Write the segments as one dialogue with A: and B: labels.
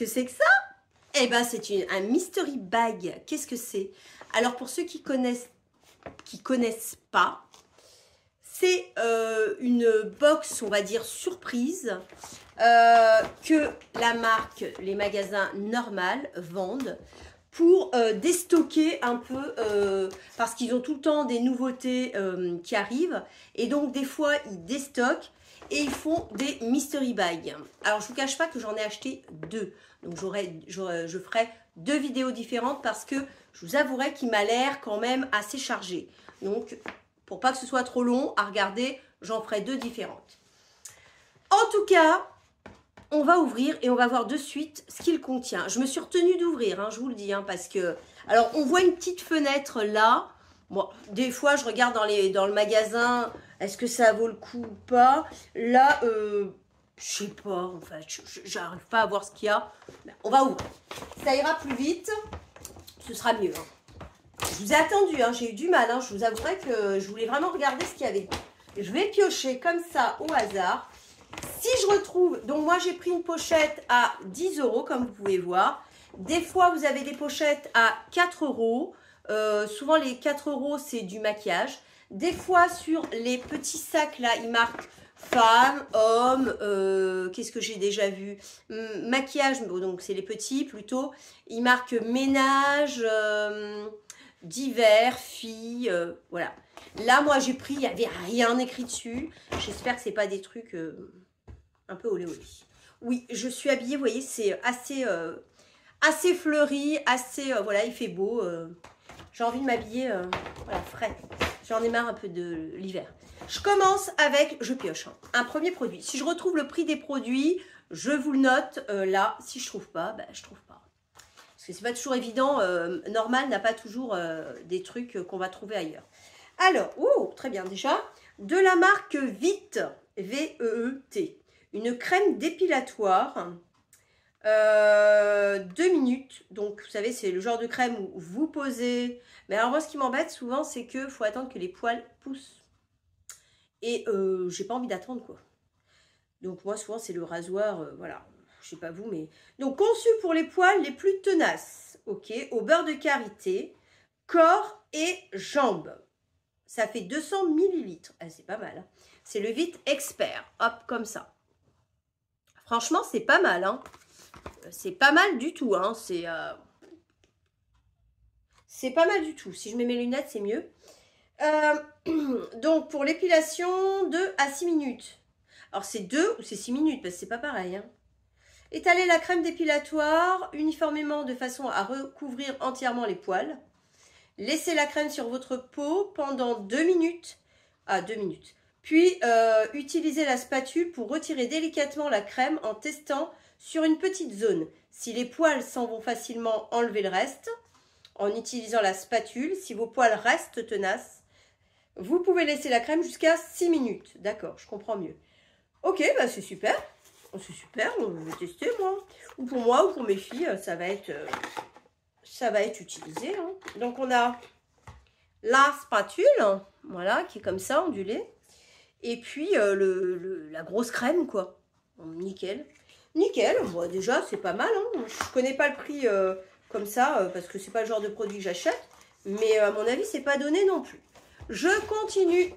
A: que c'est que ça? Eh ben, c'est un mystery bag. Qu'est-ce que c'est? Alors, pour ceux qui connaissent pas, c'est une box, on va dire, surprise que la marque, les magasins normaux vendent pour déstocker un peu, parce qu'ils ont tout le temps des nouveautés qui arrivent. Et donc, des fois, ils déstockent et ils font des mystery bags. Alors, je ne vous cache pas que j'en ai acheté 2. Donc, je ferai 2 vidéos différentes parce que je vous avouerai qu'il m'a l'air quand même assez chargé. Donc, pour pas que ce soit trop long à regarder, j'en ferai 2 différentes. En tout cas, on va ouvrir et on va voir de suite ce qu'il contient. Je me suis retenue d'ouvrir, hein, je vous le dis, hein, parce que... Alors, on voit une petite fenêtre là. Bon, des fois, je regarde dans le magasin, est-ce que ça vaut le coup ou pas? Là, je sais pas, en fait, j'arrive pas à voir ce qu'il y a. On va ouvrir. Ça ira plus vite, ce sera mieux. Hein. Je vous ai attendu, hein, j'ai eu du mal. Hein, je vous avouerai que je voulais vraiment regarder ce qu'il y avait. Je vais piocher comme ça au hasard. Si je retrouve, donc moi j'ai pris une pochette à 10 €, comme vous pouvez voir. Des fois, vous avez des pochettes à 4 €. Souvent, les 4 € c'est du maquillage. Des fois, sur les petits sacs là, ils marquent femmes, hommes, qu'est-ce que j'ai déjà vu? Maquillage, donc c'est les petits plutôt. Ils marquent ménage, divers, filles, voilà. Là, moi, j'ai pris, il n'y avait rien écrit dessus. J'espère que ce n'est pas des trucs un peu olé olé. Oui, je suis habillée, vous voyez, c'est assez fleuri, assez, voilà, il fait beau. J'ai envie de m'habiller, voilà, frais. J'en ai marre un peu de l'hiver. Je commence avec, je pioche, hein, un premier produit. Si je retrouve le prix des produits, je vous le note là. Si je ne trouve pas, ben, je ne trouve pas. Parce que c'est pas toujours évident. Normal n'a pas toujours des trucs qu'on va trouver ailleurs. Alors, oh, très bien déjà. De la marque Veet, V-E-E-T. Une crème dépilatoire. 2 minutes. Donc, vous savez, c'est le genre de crème où vous posez. Mais alors, moi, ce qui m'embête souvent, c'est qu'il faut attendre que les poils poussent. Et j'ai pas envie d'attendre, quoi. Donc, moi, souvent, c'est le rasoir. Voilà. Je sais pas vous, mais... Donc, conçu pour les poils les plus tenaces. Ok. Au beurre de karité, corps et jambes. Ça fait 200 ml. Ah, c'est pas mal. Hein. C'est le Veet Expert. Hop, comme ça. Franchement, c'est pas mal. Hein. C'est pas mal du tout. Hein. C'est pas mal du tout. Si je mets mes lunettes, c'est mieux. Donc, pour l'épilation, 2 à 6 minutes. Alors, c'est 2 ou c'est 6 minutes parce que c'est pas pareil. Hein. Étaler la crème dépilatoire uniformément de façon à recouvrir entièrement les poils. Laissez la crème sur votre peau pendant 2 minutes. Ah, 2 minutes. Puis, utilisez la spatule pour retirer délicatement la crème en testant sur une petite zone. Si les poils s'en vont facilement, enlevez le reste en utilisant la spatule. Si vos poils restent tenaces, vous pouvez laisser la crème jusqu'à 6 minutes. D'accord, je comprends mieux. Ok, bah c'est super. C'est super, on va tester moi. Ou pour moi ou pour mes filles, ça va être utilisé. Hein. Donc, on a la spatule, voilà, qui est comme ça, ondulée. Et puis, la grosse crème, quoi. Nickel. Nickel, bon, déjà, c'est pas mal. Hein. Je connais pas le prix comme ça, parce que c'est pas le genre de produit que j'achète. Mais à mon avis, c'est pas donné non plus. Je continue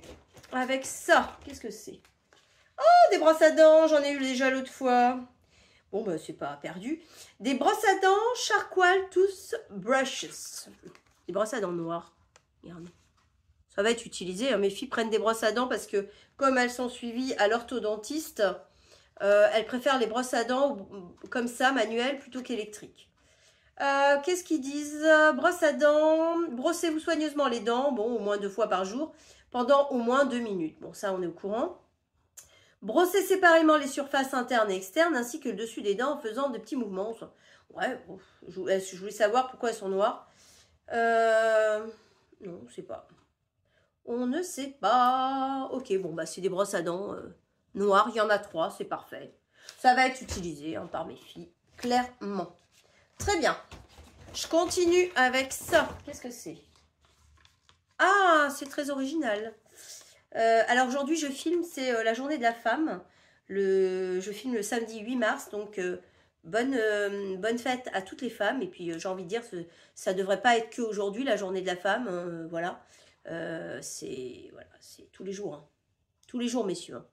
A: avec ça. Qu'est-ce que c'est? Oh, des brosses à dents, j'en ai eu déjà l'autre fois. Bon, bah, c'est pas perdu. Des brosses à dents Charcoal Tooth Brushes. Des brosses à dents noires. Regardez. Ça va être utilisé. Hein. Mes filles prennent des brosses à dents parce que, comme elles sont suivies à l'orthodontiste, elles préfèrent les brosses à dents comme ça, manuelles, plutôt qu'électriques. Qu'est-ce qu'ils disent? Brosse à dents. Brossez-vous soigneusement les dents. Bon, au moins 2 fois par jour. Pendant au moins 2 minutes. Bon, ça, on est au courant. Brossez séparément les surfaces internes et externes ainsi que le dessus des dents en faisant de petits mouvements. Ouais, je voulais savoir pourquoi elles sont noires. Non, on ne sait pas. On ne sait pas. Ok, bon, bah c'est des brosses à dents noires. Il y en a 3, c'est parfait. Ça va être utilisé hein, par mes filles, clairement. Très bien. Je continue avec ça. Qu'est-ce que c'est? Ah, c'est très original. Alors aujourd'hui, je filme, c'est la journée de la femme. Je filme le samedi 8 mars, donc bonne fête à toutes les femmes. Et puis, j'ai envie de dire, ça ne devrait pas être que aujourd'hui, la journée de la femme. Voilà. C'est tous les jours. Hein. Tous les jours, messieurs. Hein.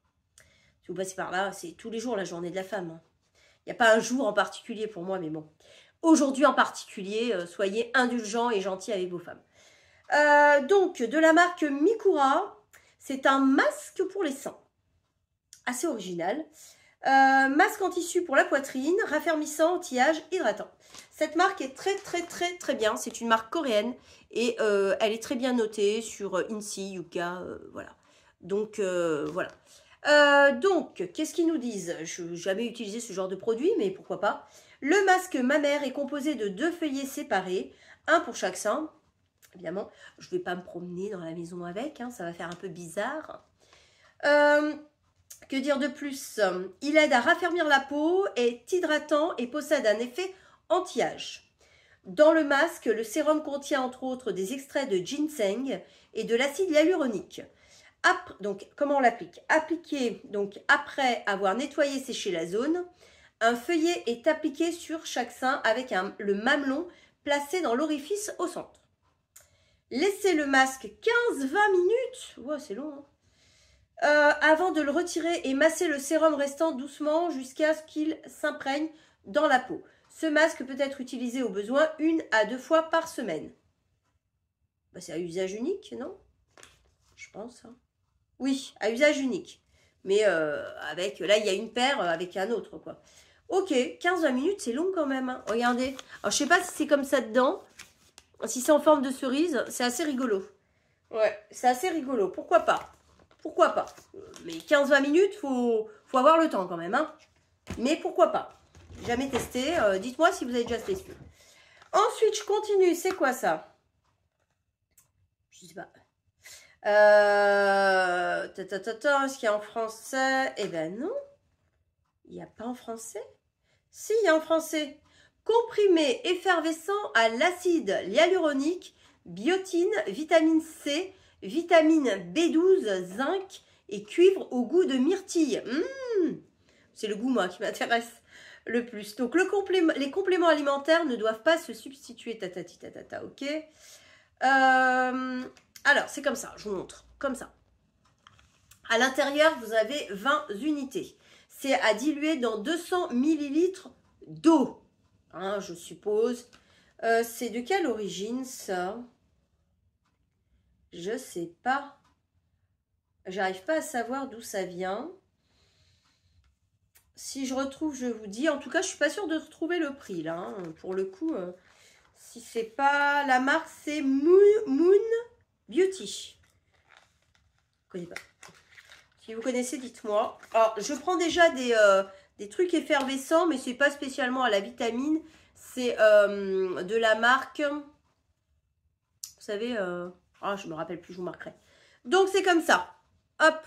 A: Si vous passez par là, c'est tous les jours la journée de la femme. Hein. Il n'y a pas un jour en particulier pour moi, mais bon. Aujourd'hui en particulier, soyez indulgents et gentils avec vos femmes. Donc, de la marque Mikura, c'est un masque pour les seins. Assez original. Masque en tissu pour la poitrine, raffermissant, anti-âge, hydratant. Cette marque est très bien. C'est une marque coréenne et elle est très bien notée sur INSEE, Yuka, voilà. Donc, voilà. Donc, qu'est-ce qu'ils nous disent? Je n'ai jamais utilisé ce genre de produit, mais pourquoi pas. Le masque mammaire est composé de 2 feuillets séparés, un pour chaque sein. Évidemment, je ne vais pas me promener dans la maison avec, hein, ça va faire un peu bizarre. Que dire de plus? Il aide à raffermir la peau, est hydratant et possède un effet anti-âge. Dans le masque, le sérum contient entre autres des extraits de ginseng et de l'acide hyaluronique. Donc, comment on l'applique? Appliqué donc après avoir nettoyé, séché la zone, un feuillet est appliqué sur chaque sein avec le mamelon placé dans l'orifice au centre. Laissez le masque 15-20 minutes, ouais, c'est long, hein, avant de le retirer et masser le sérum restant doucement jusqu'à ce qu'il s'imprègne dans la peau. Ce masque peut être utilisé au besoin 1 à 2 fois par semaine. Bah, c'est à usage unique, non? Je pense. Hein. Oui, à usage unique. Mais avec, là, il y a une paire avec un autre, quoi. Ok, 15-20 minutes, c'est long quand même. Hein. Regardez. Alors, je sais pas si c'est comme ça dedans. Si c'est en forme de cerise, c'est assez rigolo. Ouais, c'est assez rigolo. Pourquoi pas? Pourquoi pas? Mais 15-20 minutes, faut avoir le temps quand même. Hein. Mais pourquoi pas? Jamais testé. Dites-moi si vous avez déjà testé. Ensuite, je continue. C'est quoi ça? Je sais pas. Est-ce qu'il y a en français? Eh ben non. Il n'y a pas en français? Si, il y a en français. Comprimé effervescent à l'acide hyaluronique, biotine, vitamine C, vitamine B12, zinc et cuivre au goût de myrtille. C'est le goût, moi, qui m'intéresse le plus. Donc, les compléments alimentaires ne doivent pas se substituer. Tatati tatata, ok. Alors, c'est comme ça, je vous montre. Comme ça. À l'intérieur, vous avez 20 unités. C'est à diluer dans 200 ml d'eau. Hein, je suppose. C'est de quelle origine, ça? Je sais pas. J'arrive pas à savoir d'où ça vient. Si je retrouve, je vous dis. En tout cas, je suis pas sûre de retrouver le prix, là. Hein. Pour le coup, si c'est pas... La marque, c'est Moon Beauty. Je connais pas. Si vous connaissez, dites-moi. Alors, je prends déjà des trucs effervescents, mais c'est pas spécialement à la vitamine. C'est de la marque... Vous savez... Ah, je me rappelle plus, je vous marquerai. Donc, c'est comme ça. Hop.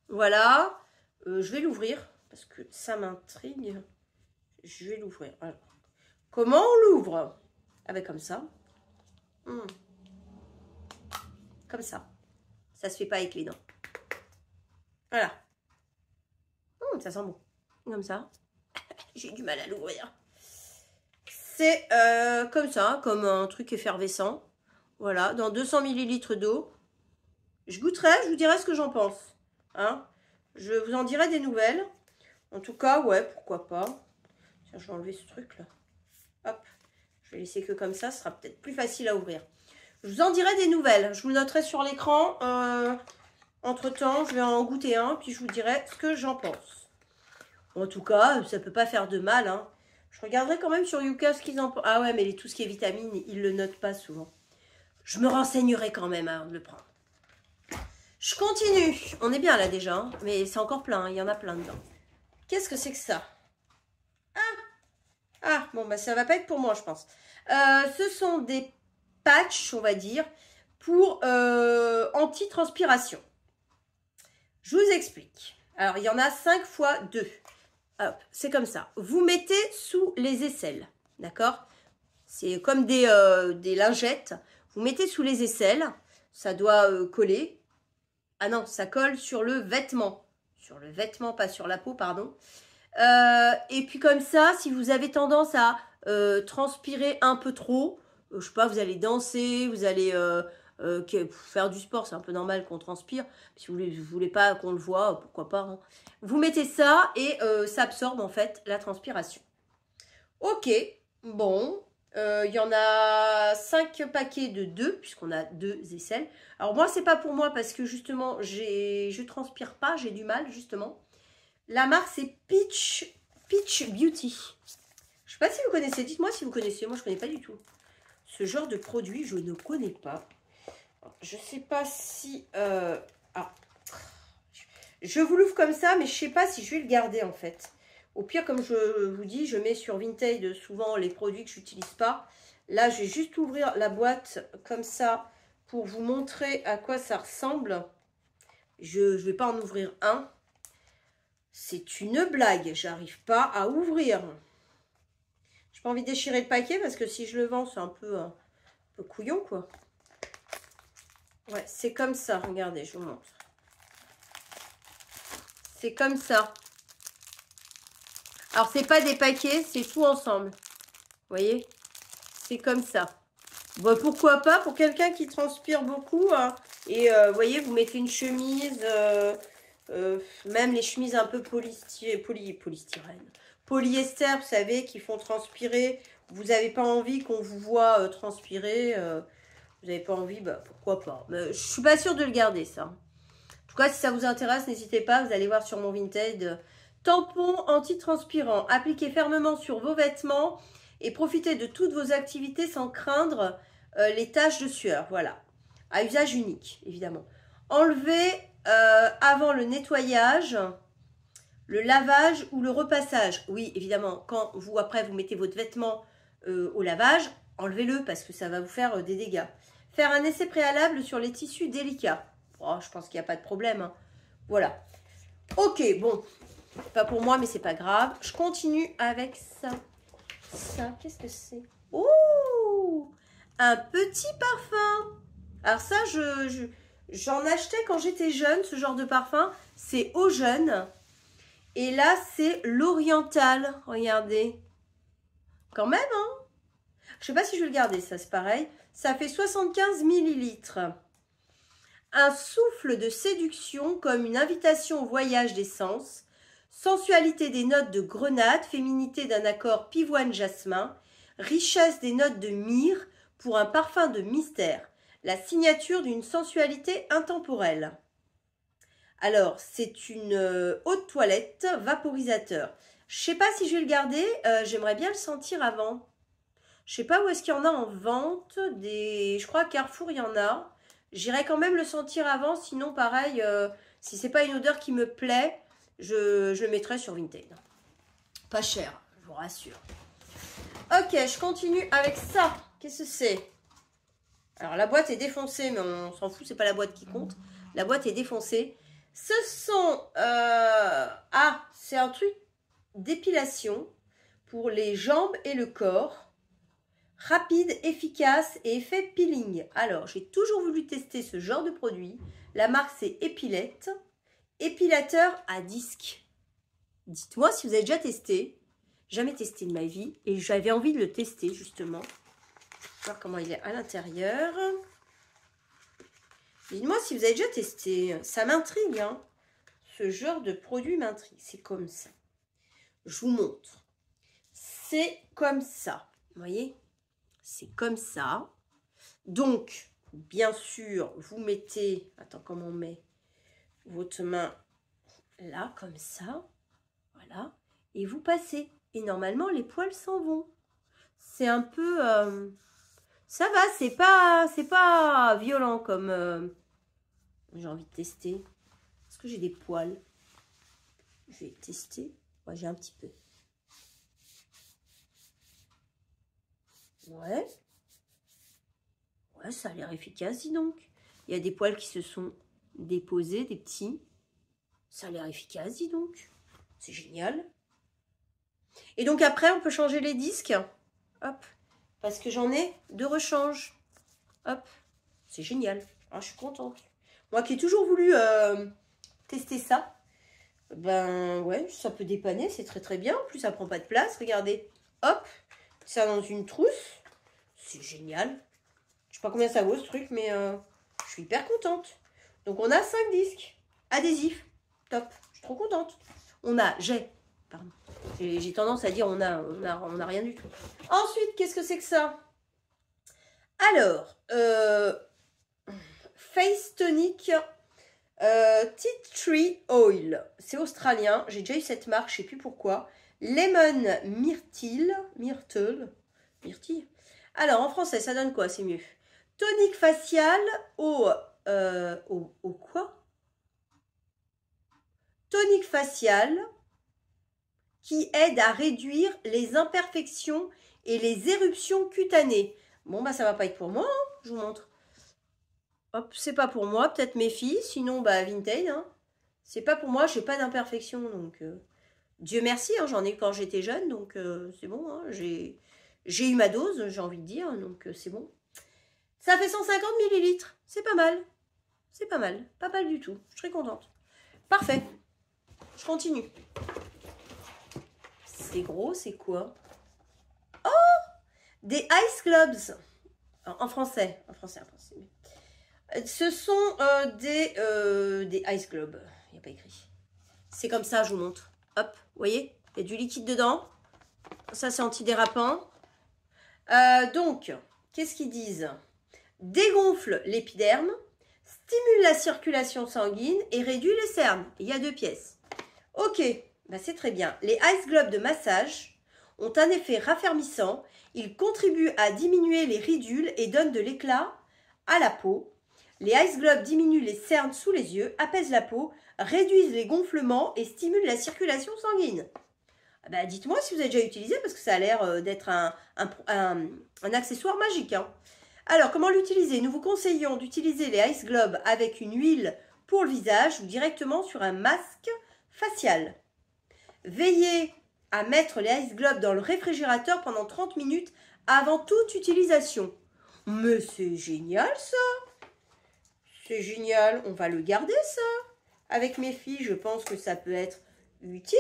A: Voilà. Je vais l'ouvrir, parce que ça m'intrigue. Je vais l'ouvrir. Comment on l'ouvre? Ah ben, comme ça. Comme ça. Ça se fait pas avec les dents. Voilà. Ça sent bon. Comme ça. J'ai du mal à l'ouvrir. C'est comme ça, comme un truc effervescent. Voilà, dans 200 ml d'eau. Je goûterai, je vous dirai ce que j'en pense. Hein, je vous en dirai des nouvelles. En tout cas, ouais, pourquoi pas. Tiens, je vais enlever ce truc-là. Hop. Je vais laisser que comme ça, ce sera peut-être plus facile à ouvrir. Je vous en dirai des nouvelles. Je vous le noterai sur l'écran. Entre-temps, je vais en goûter un, puis je vous dirai ce que j'en pense. En tout cas, ça peut pas faire de mal. Hein. Je regarderai quand même sur Yuka ce qu'ils en pensent. Ah ouais, mais tout ce qui est vitamine, ils le notent pas souvent. Je me renseignerai quand même avant de le prendre. Je continue. On est bien là déjà, hein, mais c'est encore plein. Il y en a plein dedans. Qu'est-ce que c'est que ça? Ah, bon, bah ça va pas être pour moi, je pense. Ce sont des patchs, on va dire, pour anti-transpiration. Je vous explique. Alors, il y en a 5 fois 2. C'est comme ça. Vous mettez sous les aisselles, d'accord? C'est comme des lingettes. Vous mettez sous les aisselles. Ça doit coller. Ah non, ça colle sur le vêtement. Sur le vêtement, pas sur la peau, pardon. Et puis comme ça, si vous avez tendance à transpirer un peu trop, je sais pas, vous allez danser, vous allez faire du sport, c'est un peu normal qu'on transpire. Si vous voulez pas qu'on le voit, pourquoi pas. Hein. Vous mettez ça et ça absorbe en fait la transpiration. Ok, bon. Il y en a 5 paquets de 2, puisqu'on a 2 aisselles. Alors moi, c'est pas pour moi parce que justement, je transpire pas, j'ai du mal justement. La marque, c'est Peach Beauty. Je sais pas si vous connaissez, dites-moi si vous connaissez, moi je connais pas du tout. Ce genre de produit, je ne connais pas. Je sais pas si... Ah. Je vous l'ouvre comme ça, mais je sais pas si je vais le garder en fait. Au pire, comme je vous dis, je mets sur Vinted souvent les produits que je n'utilise pas. Là, je vais juste ouvrir la boîte comme ça pour vous montrer à quoi ça ressemble. Je ne vais pas en ouvrir un. C'est une blague, j'arrive pas à ouvrir. J'ai pas envie de déchirer le paquet parce que si je le vends, c'est un peu couillon quoi. Ouais, c'est comme ça, regardez, je vous montre. C'est comme ça. Alors, c'est pas des paquets, c'est tout ensemble. Vous voyez? C'est comme ça. Bon, pourquoi pas pour quelqu'un qui transpire beaucoup. Hein, et vous voyez, vous mettez une chemise, même les chemises un peu polystyrène. Polyester, vous savez, qui font transpirer. Vous n'avez pas envie qu'on vous voit transpirer. Vous n'avez pas envie, bah pourquoi pas. Mais je suis pas sûre de le garder, ça. En tout cas, si ça vous intéresse, n'hésitez pas. Vous allez voir sur mon Vinted. Tampon anti-transpirant. Appliquez fermement sur vos vêtements et profitez de toutes vos activités sans craindre les taches de sueur. Voilà. À usage unique, évidemment. Enlevez avant le nettoyage, le lavage ou le repassage. Oui, évidemment, quand vous, après, vous mettez votre vêtement au lavage, enlevez-le parce que ça va vous faire des dégâts. Faire un essai préalable sur les tissus délicats. Oh, je pense qu'il n'y a pas de problème. Hein. Voilà. Ok, bon. Pas pour moi, mais c'est pas grave. Je continue avec ça. Ça, qu'est-ce que c'est? Oh! Un petit parfum. Alors ça, j'en achetais quand j'étais jeune, ce genre de parfum. C'est Eau Jeune. Et là, c'est l'Oriental. Regardez. Quand même, hein? Je sais pas si je vais le garder, ça, c'est pareil. Ça fait 75 millilitres. Un souffle de séduction comme une invitation au voyage des sens. Sensualité des notes de grenade, féminité d'un accord pivoine-jasmin, richesse des notes de myrrhe pour un parfum de mystère, la signature d'une sensualité intemporelle. Alors, c'est une eau de toilette vaporisateur. Je sais pas si je vais le garder, j'aimerais bien le sentir avant. Je sais pas où est-ce qu'il y en a en vente, je crois à Carrefour il y en a. J'irai quand même le sentir avant, sinon pareil, si c'est pas une odeur qui me plaît, je le mettrai sur Vinted. Pas cher, je vous rassure. Ok, je continue avec ça. Qu'est-ce que c'est? Alors la boîte est défoncée, mais on s'en fout, c'est pas la boîte qui compte. La boîte est défoncée. Ce sont... c'est un truc d'épilation pour les jambes et le corps. Rapide, efficace et effet peeling. Alors, j'ai toujours voulu tester ce genre de produit. La marque, c'est Epilette. Épilateur à disque. Dites-moi si vous avez déjà testé. Jamais testé de ma vie. Et j'avais envie de le tester, justement. Voir comment il est à l'intérieur. Dites-moi si vous avez déjà testé. Ça m'intrigue, hein. Ce genre de produit m'intrigue. C'est comme ça. Je vous montre. C'est comme ça. Vous voyez ? C'est comme ça. Donc, bien sûr, vous mettez... Attends, comment on met votre main là, comme ça. Voilà. Et vous passez. Et normalement, les poils s'en vont. C'est un peu... ça va, c'est pas violent comme... j'ai envie de tester. Est-ce que j'ai des poils? Je vais tester. Ouais, j'ai un petit peu. Ouais. Ouais, ça a l'air efficace, dis donc. Il y a des poils qui se sont déposés, des petits. Ça a l'air efficace, dis donc. C'est génial. Et donc après, on peut changer les disques. Hop. Parce que j'en ai de rechange. Hop. C'est génial. Ah, je suis contente. Moi qui ai toujours voulu tester ça. Ben ouais, ça peut dépanner, c'est très très bien. En plus, ça prend pas de place. Regardez, hop, ça dans une trousse. C'est génial. Je sais pas combien ça vaut ce truc, mais je suis hyper contente. Donc on a 5 disques adhésifs. Top, je suis trop contente. Pardon. J'ai tendance à dire on a rien du tout. Ensuite, qu'est-ce que c'est que ça? Alors, Face Tonic Tea Tree Oil. C'est australien. J'ai déjà eu cette marque, je sais plus pourquoi. Lemon Myrtle. Myrtille. Alors, en français, ça donne quoi? C'est mieux. Tonique facial au quoi? Tonique facial qui aide à réduire les imperfections et les éruptions cutanées. Bon, bah, ça va pas être pour moi, hein, je vous montre. Hop, c'est pas pour moi, peut-être mes filles, sinon, bah, Vinted, hein. C'est pas pour moi, j'ai pas d'imperfection, donc Dieu merci, hein, j'en ai quand j'étais jeune, donc c'est bon, hein, j'ai eu ma dose, j'ai envie de dire, donc c'est bon. Ça fait 150 millilitres, c'est pas mal, pas mal du tout, je suis très contente. Parfait, je continue. C'est gros, c'est quoi? Oh, des Ice Globes, en français. Ce sont des Ice Globes, il n'y a pas écrit. C'est comme ça, je vous montre. Hop, vous voyez, il y a du liquide dedans. Ça, c'est antidérapant. Donc, qu'est-ce qu'ils disent? Dégonfle l'épiderme, stimule la circulation sanguine et réduit les cernes. Il y a 2 pièces. Ok, bah c'est très bien. Les Ice Globes de massage ont un effet raffermissant. Ils contribuent à diminuer les ridules et donnent de l'éclat à la peau. Les Ice Globes diminuent les cernes sous les yeux, apaisent la peau, réduisent les gonflements et stimulent la circulation sanguine. Bah, dites-moi si vous avez déjà utilisé parce que ça a l'air d'être un accessoire magique. Hein. Alors, comment l'utiliser? Nous vous conseillons d'utiliser les Ice Globes avec une huile pour le visage ou directement sur un masque facial. Veillez à mettre les Ice Globes dans le réfrigérateur pendant 30 minutes avant toute utilisation. Mais c'est génial ça! C'est génial, on va le garder ça. Avec mes filles, je pense que ça peut être utile.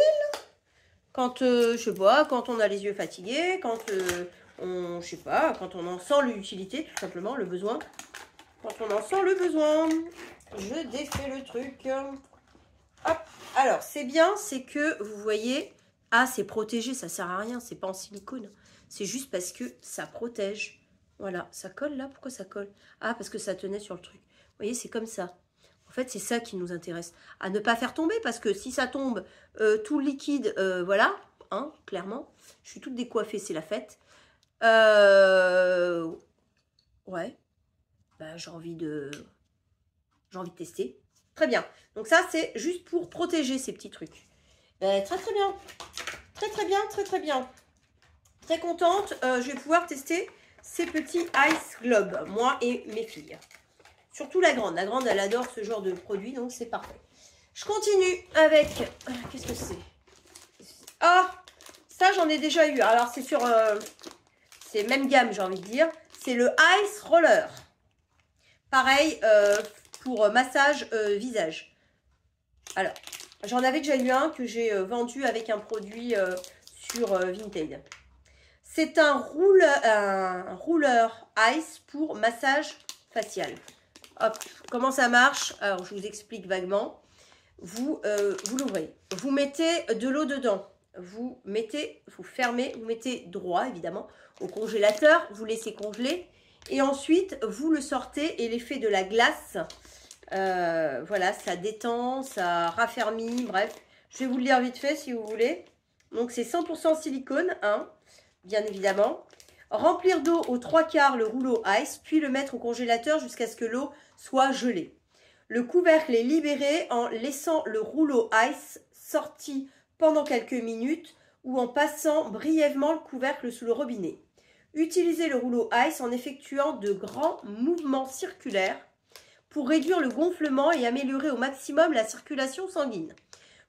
A: Quand, je sais pas, quand on a les yeux fatigués, quand je sais pas, quand on en sent l'utilité, tout simplement, le besoin. Quand on en sent le besoin. Je défais le truc. Hop. Alors, c'est bien, c'est que, vous voyez, ah, c'est protégé, ça sert à rien, c'est pas en silicone. C'est juste parce que ça protège. Voilà, ça colle là, pourquoi ça colle? Ah, parce que ça tenait sur le truc. Vous voyez, c'est comme ça. En fait, c'est ça qui nous intéresse. À ne pas faire tomber, parce que si ça tombe tout le liquide, voilà, hein, clairement. Je suis toute décoiffée, c'est la fête. Ouais. Bah, j'ai envie de tester. Très bien. Donc ça, c'est juste pour protéger ces petits trucs. Très, très bien. Très, très bien, très, très bien. Très contente. Je vais pouvoir tester ces petits Ice Globes, moi et mes filles. Surtout la grande. La grande, elle adore ce genre de produit, donc c'est parfait. Je continue avec... Qu'est-ce que c'est? Ah, ça, j'en ai déjà eu. Alors, c'est sur... c'est même gamme, j'ai envie de dire. C'est le Ice Roller. Pareil, pour massage visage. Alors, j'en avais déjà eu un que j'ai vendu avec un produit sur Vinted. C'est un rouleur Ice pour massage facial. Hop, comment ça marche? Alors, je vous explique vaguement. Vous l'ouvrez. Vous mettez de l'eau dedans. Vous fermez, vous mettez droit, évidemment, au congélateur. Vous laissez congeler. Et ensuite, vous le sortez et l'effet de la glace, voilà, ça détend, ça raffermit, bref. Je vais vous le lire vite fait si vous voulez. Donc, c'est 100% silicone, hein, bien évidemment. Remplir d'eau aux 3/4 le rouleau Ice, puis le mettre au congélateur jusqu'à ce que l'eau soit gelée. Le couvercle est libéré en laissant le rouleau Ice sorti pendant quelques minutes ou en passant brièvement le couvercle sous le robinet. Utilisez le rouleau Ice en effectuant de grands mouvements circulaires pour réduire le gonflement et améliorer au maximum la circulation sanguine.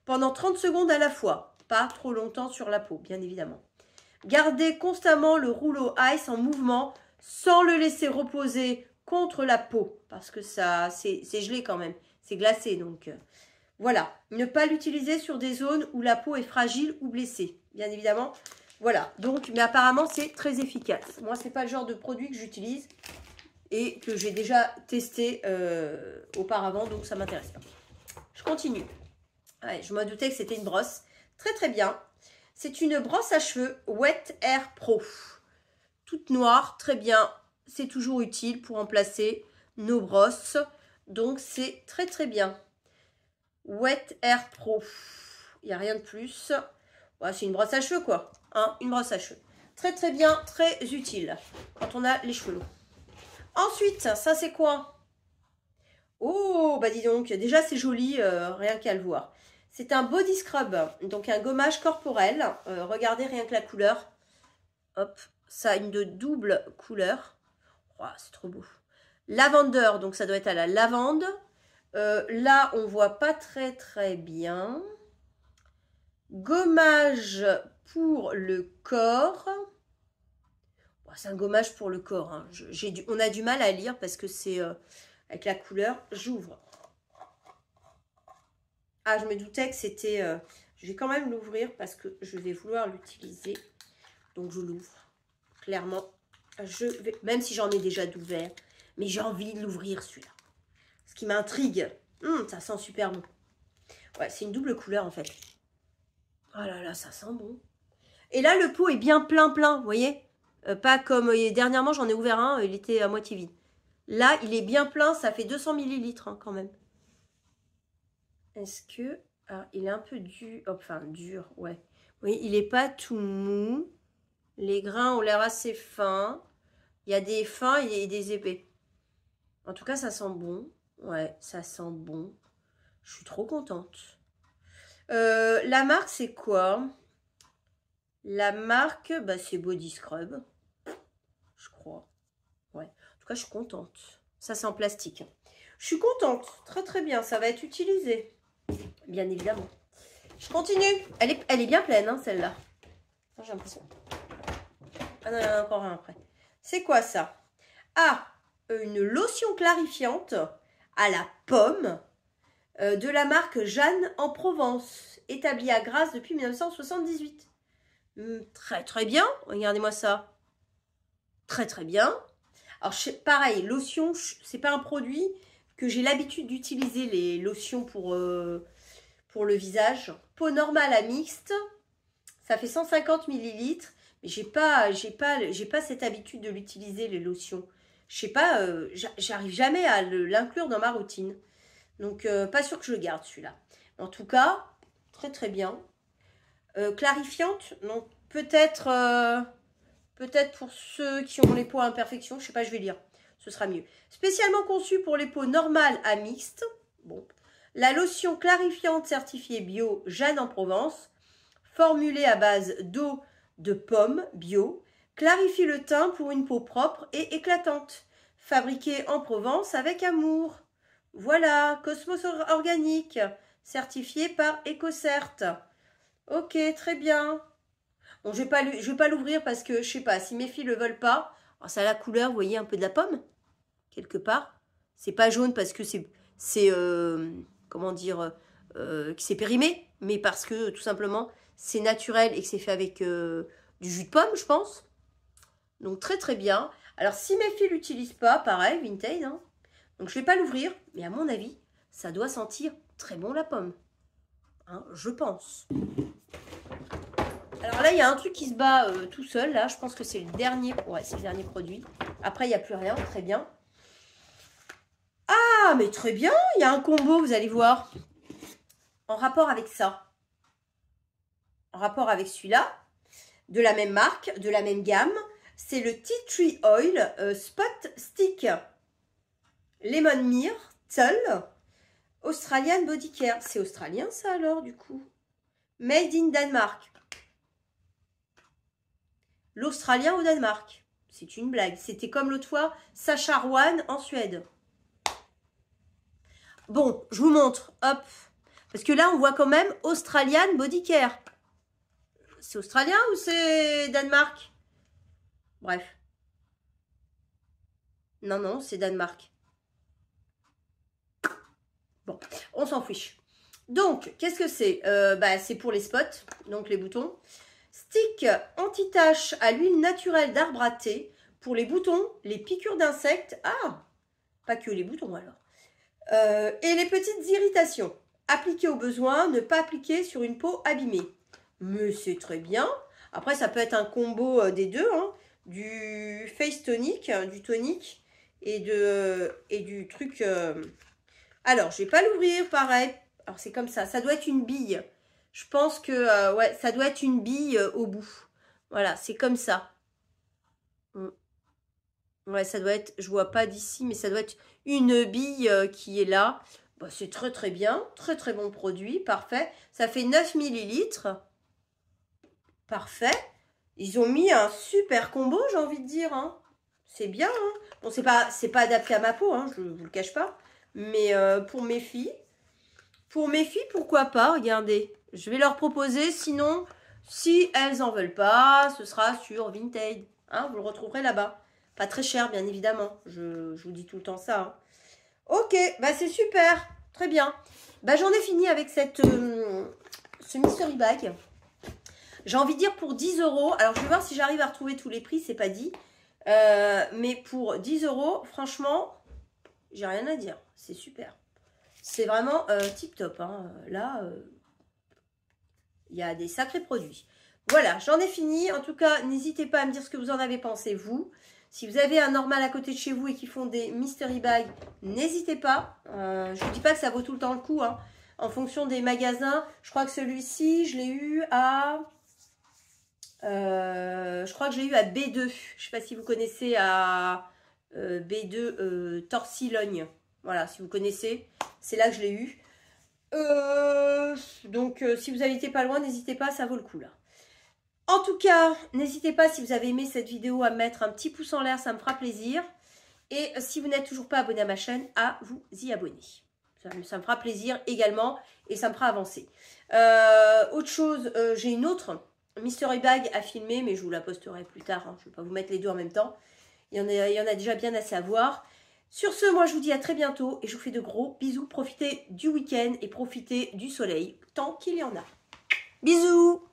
A: Pendant 30 secondes à la fois, pas trop longtemps sur la peau, bien évidemment. Gardez constamment le rouleau Ice en mouvement sans le laisser reposer contre la peau parce que ça c'est gelé quand même, c'est glacé donc Voilà, ne pas l'utiliser sur des zones où la peau est fragile ou blessée, bien évidemment. Voilà, donc, mais apparemment, c'est très efficace. Moi, c'est pas le genre de produit que j'utilise et que j'ai déjà testé auparavant, donc ça m'intéresse pas. Je continue. Ouais, je me doutais que c'était une brosse. Très, très bien. C'est une brosse à cheveux Wet Air Pro. Toute noire, très bien. C'est toujours utile pour remplacer nos brosses. Donc, c'est très, très bien. Wet Air Pro. Il n'y a rien de plus. Ouais, c'est une brosse à cheveux, quoi. Hein, une brosse à cheveux. Très, très bien, très utile quand on a les cheveux longs. Ensuite, ça, c'est quoi? Oh, bah dis donc. Déjà, c'est joli, rien qu'à le voir. C'est un body scrub, donc un gommage corporel. Regardez rien que la couleur. Hop, ça a une double couleur. Oh, c'est trop beau. Lavender, donc ça doit être à la lavande. Là, on voit pas très très bien. Gommage pour le corps. Oh, c'est un gommage pour le corps. Hein. On a du mal à lire parce que c'est avec la couleur. J'ouvre. Ah, je me doutais que c'était... je vais quand même l'ouvrir parce que je vais vouloir l'utiliser. Donc, je l'ouvre. Clairement, je vais... Même si j'en ai déjà d'ouvert. Mais j'ai envie de l'ouvrir, celui-là. Ce qui m'intrigue. Ça sent super bon. Ouais, c'est une double couleur, en fait. Oh là là, ça sent bon. Et là, le pot est bien plein, vous voyez pas comme... dernièrement, j'en ai ouvert un, il était à moitié vide. Là, il est bien plein, ça fait 200 millilitres hein, quand même. Est-ce que... Ah, il est un peu dur. Enfin, dur, ouais. Oui, il n'est pas tout mou. Les grains ont l'air assez fins. Il y a des fins et des épais. En tout cas, ça sent bon. Ouais, ça sent bon. Je suis trop contente. La marque, c'est quoi? La marque, bah, c'est Body Scrub. Je crois. Ouais. En tout cas, je suis contente. Ça, c'est en plastique. Je suis contente. Très, très bien. Ça va être utilisé. Bien évidemment. Je continue. Elle est bien pleine, hein, celle-là. J'ai l'impression. Ah non, il y en a encore un après. C'est quoi ça? Ah, une lotion clarifiante à la pomme de la marque Jeanne en Provence, établie à Grasse depuis 1978. Très très bien, regardez-moi ça. Très très bien. Alors pareil, lotion, c'est pas un produit que j'ai l'habitude d'utiliser, les lotions pour le visage. Peau normale à mixte, ça fait 150 millilitres. Mais j'ai pas cette habitude de l'utiliser, les lotions. Je sais pas, j'arrive jamais à l'inclure dans ma routine. Donc, pas sûr que je le garde, celui-là. En tout cas, très très bien. Clarifiante, non, peut-être pour ceux qui ont les peaux à imperfection. Je sais pas, je vais lire. Ce sera mieux. Spécialement conçu pour les peaux normales à mixtes. Bon. La lotion clarifiante certifiée bio Jeanne en Provence, formulée à base d'eau de pomme bio, clarifie le teint pour une peau propre et éclatante. Fabriquée en Provence avec amour. Voilà, Cosmos Organique, certifié par EcoCert. Ok, très bien. Bon, je vais pas l'ouvrir parce que, je sais pas, si mes filles le veulent pas, alors ça a la couleur, vous voyez, un peu de la pomme, quelque part. C'est pas jaune parce que c'est comment dire, que c'est périmé, mais parce que, tout simplement, c'est naturel et que c'est fait avec du jus de pomme, je pense. Donc, très très bien. Alors, si mes filles l'utilisent pas, pareil, Vinted, hein. Donc, je vais pas l'ouvrir, mais à mon avis, ça doit sentir très bon la pomme. Hein, je pense. Alors là, il y a un truc qui se bat tout seul. Là, je pense que c'est le dernier. Ouais, c'est le dernier produit. Après, il n'y a plus rien. Très bien. Ah, mais très bien. Il y a un combo, vous allez voir. En rapport avec ça. En rapport avec celui-là. De la même marque, de la même gamme. C'est le Tea Tree Oil Spot Stick. Lemon Myrtle. Australian Body Care. C'est australien ça alors du coup. Made in Danemark. L'Australien au Danemark. C'est une blague. C'était comme l'autre fois, Sacha Rowan en Suède. Bon, je vous montre. Hop. Parce que là, on voit quand même Australian Body Care. C'est australien ou c'est Danemark? Bref. Non, non, c'est Danemark. Bon, on s'en fiche. Donc, qu'est-ce que c'est? C'est pour les spots, donc les boutons. Stick anti-tache à l'huile naturelle d'arbre à thé pour les boutons, les piqûres d'insectes. Ah, pas que les boutons alors. Et les petites irritations. Appliquer au besoin, ne pas appliquer sur une peau abîmée. Mais c'est très bien. Après, ça peut être un combo des deux, hein, du face tonic, du tonique et du truc. Alors, je vais pas l'ouvrir, pareil. Alors, c'est comme ça. Ça doit être une bille. Je pense que, ouais, ça doit être une bille au bout. Voilà, c'est comme ça. Ouais, ça doit être, je vois pas d'ici, mais ça doit être une bille qui est là. Bah, c'est très très bien. Très très bon produit. Parfait. Ça fait 9 millilitres. Parfait. Ils ont mis un super combo, j'ai envie de dire. Hein. C'est bien. Hein. Bon, c'est pas adapté à ma peau, hein, je vous le cache pas. Mais pour mes filles, pourquoi pas, regardez. Je vais leur proposer, sinon, si elles en veulent pas, ce sera sur Vinted. Hein, vous le retrouverez là-bas. Pas très cher, bien évidemment. Je vous dis tout le temps ça. Hein. Ok, bah c'est super. Très bien. Bah j'en ai fini avec ce mystery bag. J'ai envie de dire pour 10 €. Alors, je vais voir si j'arrive à retrouver tous les prix, c'est pas dit. Mais pour 10 €, franchement, j'ai rien à dire. C'est super. C'est vraiment tip top. Hein. Là, il y a des sacrés produits. Voilà, j'en ai fini. En tout cas, n'hésitez pas à me dire ce que vous en avez pensé, vous. Si vous avez un normal à côté de chez vous et qui font des mystery bags, n'hésitez pas. Je ne vous dis pas que ça vaut tout le temps le coup. Hein. En fonction des magasins, je crois que celui-ci, je l'ai eu à... je crois que je l'ai eu à B2. Je ne sais pas si vous connaissez à B2 Torcy-Logne. Voilà, si vous connaissez, c'est là que je l'ai eu. Donc, si vous avez été pas loin, n'hésitez pas, ça vaut le coup là. En tout cas, n'hésitez pas si vous avez aimé cette vidéo à mettre un petit pouce en l'air, ça me fera plaisir. Et si vous n'êtes toujours pas abonné à ma chaîne, à vous y abonner. Ça me fera plaisir également et ça me fera avancer. Autre chose, j'ai une autre mystery bag à filmer, mais je vous la posterai plus tard. Hein. Je ne vais pas vous mettre les deux en même temps. Il y en a déjà bien assez à voir. Sur ce, moi je vous dis à très bientôt et je vous fais de gros bisous. Profitez du week-end et profitez du soleil tant qu'il y en a. Bisous!